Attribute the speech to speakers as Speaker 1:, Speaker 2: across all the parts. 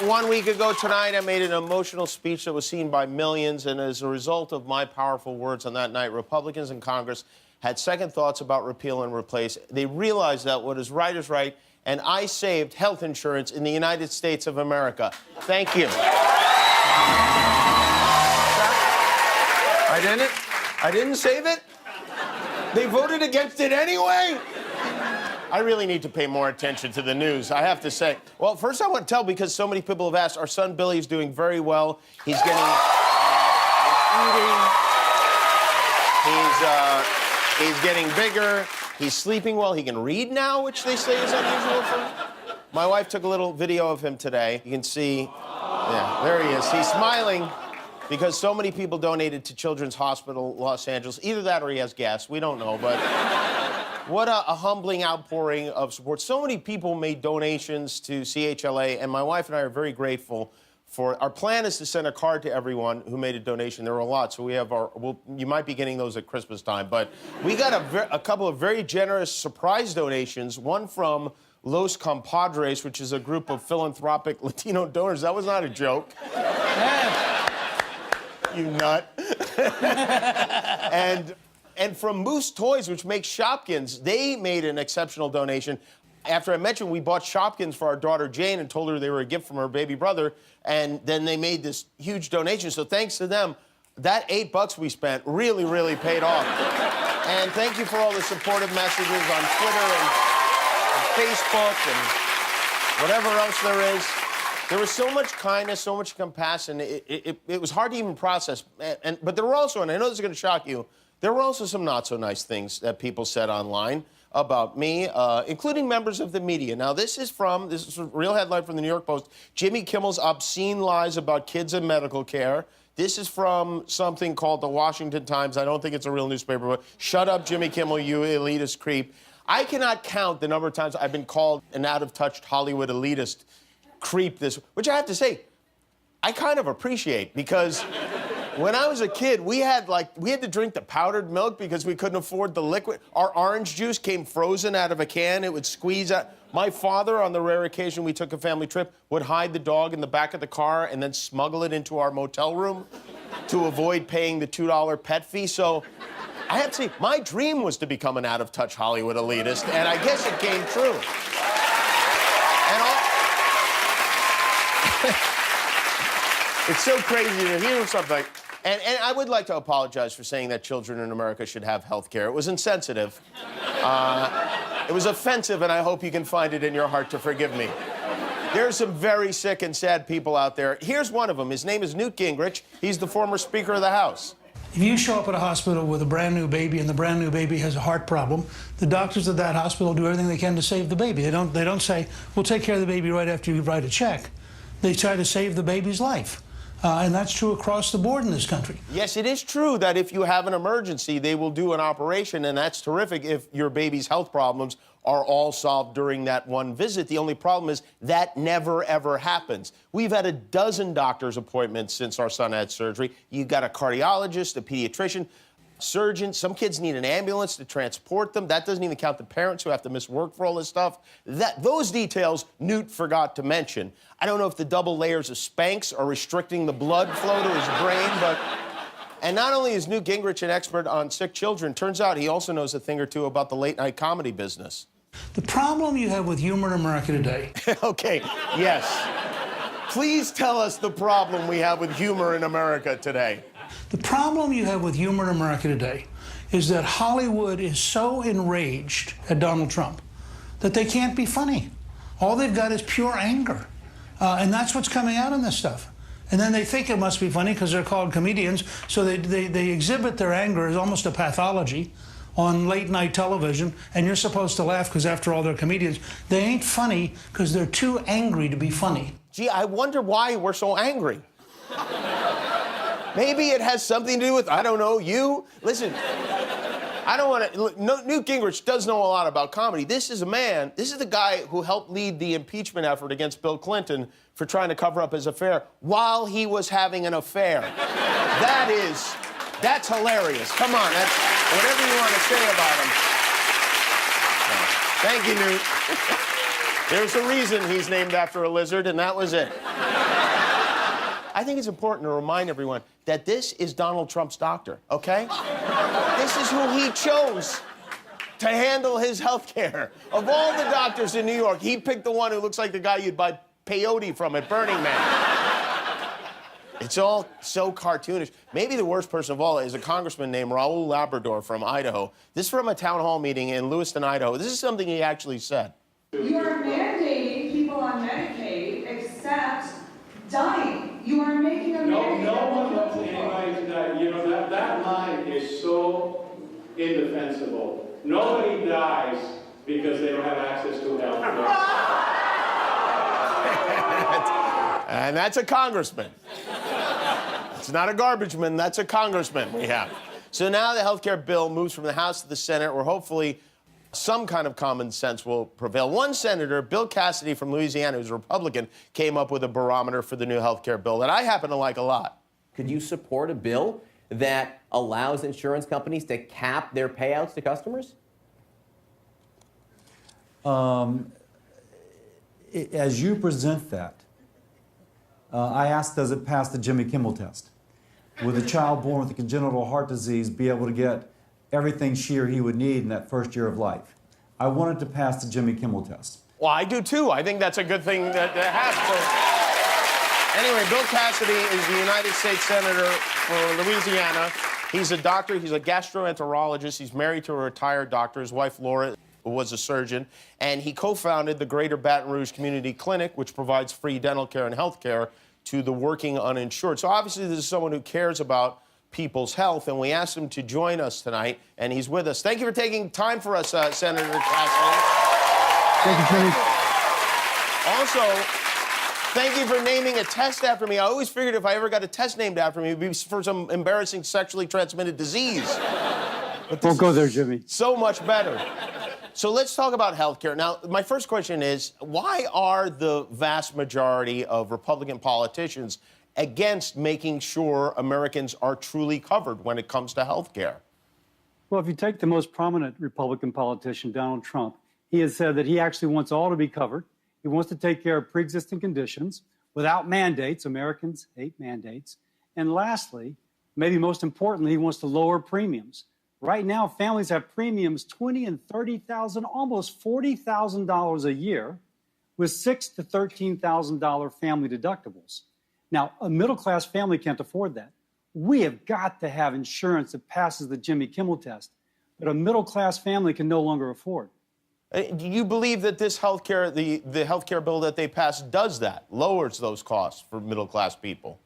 Speaker 1: 1 week ago tonight, I made an emotional speech that was seen by millions, and as a result of my powerful words on that night, Republicans in Congress had second thoughts about repeal and replace. They realized that what is right, and I saved health insurance in the United States of America. Thank you. I didn't save it? They voted against it anyway? I really need to pay more attention to the news, I have to say. Well, first I want to tell, because so many people have asked, our son Billy is doing very well. He's getting eating. He's getting bigger. He's sleeping well. He can read now, which they say is unusual for him. My wife took a little video of him today. You can see, yeah, there he is. He's smiling because so many people donated to Children's Hospital Los Angeles. Either that or he has gas. We don't know, but what a humbling outpouring of support. So many people made donations to CHLA, and my wife and I are very grateful for it. Our plan is to send a card to everyone who made a donation. There were a lot, so we have our... you might be getting those at Christmas time, but we got a couple of very generous surprise donations, one from Los Compadres, which is a group of philanthropic Latino donors. That was not a joke. You nut. And from Moose Toys, which makes Shopkins, they made an exceptional donation. After I mentioned we bought Shopkins for our daughter Jane and told her they were a gift from her baby brother, and then they made this huge donation. So thanks to them, that $8 we spent really, really paid off. And thank you for all the supportive messages on Twitter and Facebook and whatever else there is. There was so much kindness, so much compassion. It was hard to even process. But there were also, and I know this is going to shock you, there were also some not-so-nice things that people said online about me, including members of the media. Now, this is a real headline from the New York Post, Jimmy Kimmel's obscene lies about kids and medical care. This is from something called the Washington Times. I don't think it's a real newspaper, but shut up, Jimmy Kimmel, you elitist creep. I cannot count the number of times I've been called an out-of-touch Hollywood elitist creep, which I have to say, I kind of appreciate, because when I was a kid, we had to drink the powdered milk because we couldn't afford the liquid. Our orange juice came frozen out of a can. It would squeeze out. My father, on the rare occasion we took a family trip, would hide the dog in the back of the car and then smuggle it into our motel room to avoid paying the $2 pet fee. So I have to say, my dream was to become an out-of-touch Hollywood elitist, and I guess it came true. It's so crazy to hear something. And I would like to apologize for saying that children in America should have health care. It was insensitive. It was offensive, and I hope you can find it in your heart to forgive me. There are some very sick and sad people out there. Here's one of them. His name is Newt Gingrich. He's the former Speaker of the House.
Speaker 2: If you show up at a hospital with a brand new baby and the brand new baby has a heart problem, the doctors at that hospital do everything they can to save the baby. They don't say, we'll take care of the baby right after you write a check. They try to save the baby's life. And that's true across the board in this country.
Speaker 1: Yes, it is true that if you have an emergency, they will do an operation, and that's terrific if your baby's health problems are all solved during that one visit. The only problem is that never, ever happens. We've had a dozen doctor's appointments since our son had surgery. You've got a cardiologist, a pediatrician, surgeon. Some kids need an ambulance to transport them. That doesn't even count the parents who have to miss work for all this stuff. Those details Newt forgot to mention. I don't know if the double layers of Spanx are restricting the blood flow to his brain, but... And not only is Newt Gingrich an expert on sick children, turns out he also knows a thing or two about the late-night comedy business.
Speaker 2: The problem you have with humor in America today...
Speaker 1: Okay, yes. Please tell us the problem we have with humor in America today.
Speaker 2: The problem you have with humor in America today is that Hollywood is so enraged at Donald Trump that they can't be funny. All they've got is pure anger. And that's what's coming out in this stuff. And then they think it must be funny because they're called comedians, so they exhibit their anger as almost a pathology on late-night television, and you're supposed to laugh because, after all, they're comedians. They ain't funny because they're too angry to be funny.
Speaker 1: Gee, I wonder why we're so angry. Maybe it has something to do with, I don't know, you? Listen, I don't want to... Newt Gingrich does know a lot about comedy. This is the guy who helped lead the impeachment effort against Bill Clinton for trying to cover up his affair while he was having an affair. That's hilarious. Come on, that's whatever you want to say about him. Thank you, Newt. There's a reason he's named after a lizard, and that was it. I think it's important to remind everyone that this is Donald Trump's doctor, okay? This is who he chose to handle his health care. Of all the doctors in New York, he picked the one who looks like the guy you'd buy peyote from at Burning Man. It's all so cartoonish. Maybe the worst person of all is a congressman named Raul Labrador from Idaho. This is from a town hall meeting in Lewiston, Idaho. This is something he actually said.
Speaker 3: You are mandating people on Medicaid except dying. You are making a mandate.
Speaker 4: No one wants anybody to die. You know, that line is so indefensible. Nobody dies because they don't have access to health care.
Speaker 1: And that's a congressman. It's not a garbage man, that's a congressman we have. So now the health care bill moves from the House to the Senate, where hopefully some kind of common sense will prevail. One senator, Bill Cassidy from Louisiana, who's a Republican, came up with a barometer for the new health care bill that I happen to like a lot.
Speaker 5: Could you support a bill that allows insurance companies to cap their payouts to customers?
Speaker 6: As you present that, I asked, does it pass the Jimmy Kimmel test? Would a child born with a congenital heart disease be able to get everything she or he would need in that first year of life? I wanted to pass the Jimmy Kimmel test.
Speaker 1: Well, I do too. I think that's a good thing to have. So, anyway, Bill Cassidy is the United States Senator for Louisiana. He's a doctor. He's a gastroenterologist. He's married to a retired doctor. His wife, Laura, was a surgeon. And he co-founded the Greater Baton Rouge Community Clinic, which provides free dental care and health care to the working uninsured. So obviously this is someone who cares about people's health, and we asked him to join us tonight, and he's with us. Thank you for taking time for us, Senator Cassidy.
Speaker 6: Thank you, Jimmy.
Speaker 1: Also, thank you for naming a test after me. I always figured if I ever got a test named after me, it would be for some embarrassing sexually transmitted disease. But
Speaker 6: Don't go there, Jimmy.
Speaker 1: So much better. So let's talk about health care. Now, my first question is, why are the vast majority of Republican politicians against making sure Americans are truly covered when it comes to health care?
Speaker 7: Well, if you take the most prominent Republican politician, Donald Trump, he has said that he actually wants all to be covered. He wants to take care of pre-existing conditions without mandates. Americans hate mandates. And lastly, maybe most importantly, he wants to lower premiums. Right now, families have premiums $20,000 and $30,000, almost $40,000 a year, with $6,000 to $13,000 family deductibles. Now, a middle-class family can't afford that. We have got to have insurance that passes the Jimmy Kimmel test, but a middle-class family can no longer afford.
Speaker 1: Do you believe that this healthcare, the healthcare bill that they passed does that, lowers those costs for middle-class people?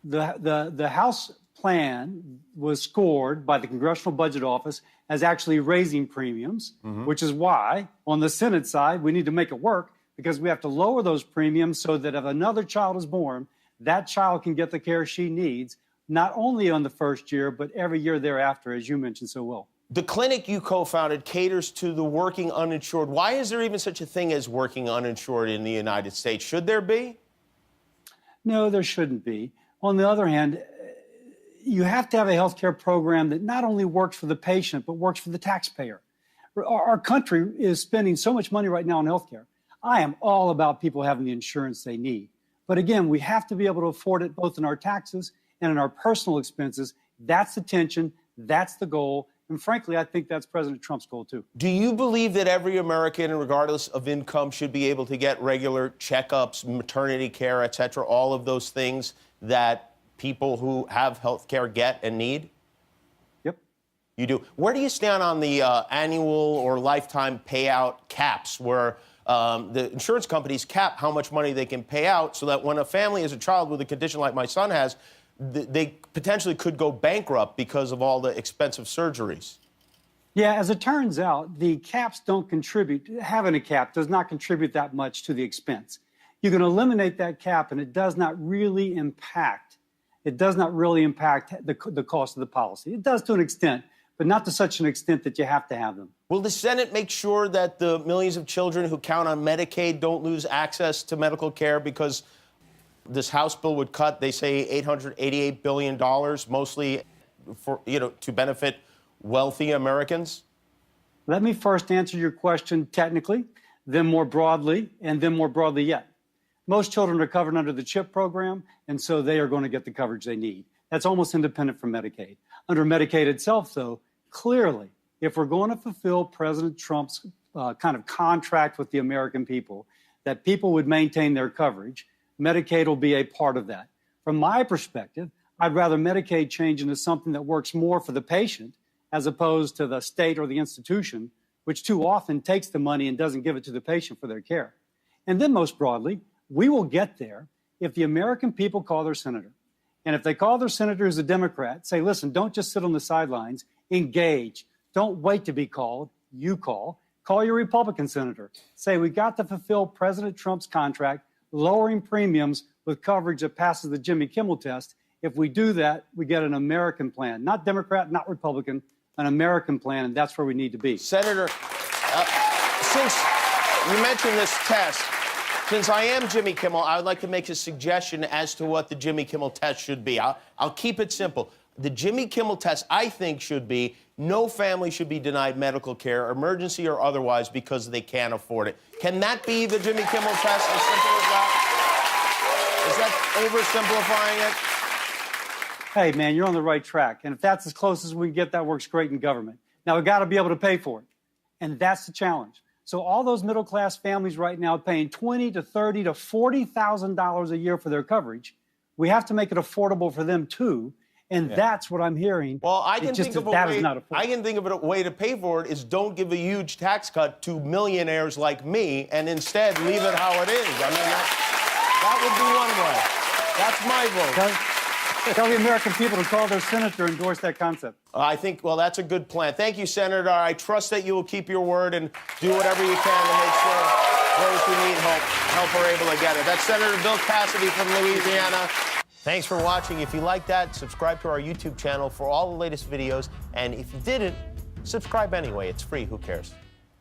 Speaker 7: The House plan was scored by the Congressional Budget Office as actually raising premiums, which is why, on the Senate side, we need to make it work, because we have to lower those premiums so that if another child is born, that child can get the care she needs, not only on the first year, but every year thereafter, as you mentioned so well.
Speaker 1: The clinic you co-founded caters to the working uninsured. Why is there even such a thing as working uninsured in the United States? Should there be?
Speaker 7: No, there shouldn't be. On the other hand, you have to have a health care program that not only works for the patient, but works for the taxpayer. Our country is spending so much money right now on health care. I am all about people having the insurance they need. But again, we have to be able to afford it both in our taxes and in our personal expenses. That's the tension. That's the goal. And frankly, I think that's President Trump's goal, too.
Speaker 1: Do you believe that every American, regardless of income, should be able to get regular checkups, maternity care, et cetera, all of those things that people who have health care get and need?
Speaker 7: Yep.
Speaker 1: You do. Where do you stand on the annual or lifetime payout caps, where the insurance companies cap how much money they can pay out, so that when a family has a child with a condition like my son has, they potentially could go bankrupt because of all the expensive surgeries?
Speaker 7: Yeah, as it turns out, the caps don't contribute. Having a cap does not contribute that much to the expense. You can eliminate that cap, and it does not really impact. It does not really impact the cost of the policy. It does to an extent, but not to such an extent that you have to have them.
Speaker 1: Will the Senate make sure that the millions of children who count on Medicaid don't lose access to medical care, because this House bill would cut, they say, $888 billion, mostly for, to benefit wealthy Americans?
Speaker 7: Let me first answer your question technically. then more broadly, and then more broadly yet. Most children are covered under the CHIP program, and so they are going to get the coverage they need. That's almost independent from Medicaid. Under Medicaid itself, though, clearly, if we're going to fulfill President Trump's kind of contract with the American people, that people would maintain their coverage, Medicaid will be a part of that. From my perspective, I'd rather Medicaid change into something that works more for the patient as opposed to the state or the institution, which too often takes the money and doesn't give it to the patient for their care. And then most broadly, we will get there if the American people call their senator. And if they call their senator who's a Democrat, say, listen, don't just sit on the sidelines, engage. Don't wait to be called. You call. Call your Republican senator. Say, we got to fulfill President Trump's contract, lowering premiums with coverage that passes the Jimmy Kimmel test. If we do that, we get an American plan. Not Democrat, not Republican, an American plan, and that's where we need to be.
Speaker 1: Senator, since you mentioned this test, since I am Jimmy Kimmel, I would like to make a suggestion as to what the Jimmy Kimmel test should be. I'll keep it simple. The Jimmy Kimmel test, I think, should be no family should be denied medical care, emergency or otherwise, because they can't afford it. Can that be the Jimmy Kimmel test, as simple as that? Is that oversimplifying it?
Speaker 7: Hey, man, you're on the right track. And if that's as close as we can get, that works great in government. Now, we've got to be able to pay for it. And that's the challenge. So all those middle-class families right now paying $20,000 to $30,000 to $40,000 a year for their coverage, we have to make it affordable for them, too. And that's what I'm hearing.
Speaker 1: Well, I can think of a way to pay for it is don't give a huge tax cut to millionaires like me and instead leave it how it is. I mean, that would be one way. That's my vote.
Speaker 7: Tell the American people to call their senator and endorse that concept.
Speaker 1: I think, well, that's a good plan. Thank you, Senator. I trust that you will keep your word and do whatever you can to make sure those who need help are able to get it. That's Senator Bill Cassidy from Louisiana. Thanks for watching. If you like that, subscribe to our YouTube channel for all the latest videos. And if you didn't, subscribe anyway. It's free. Who cares?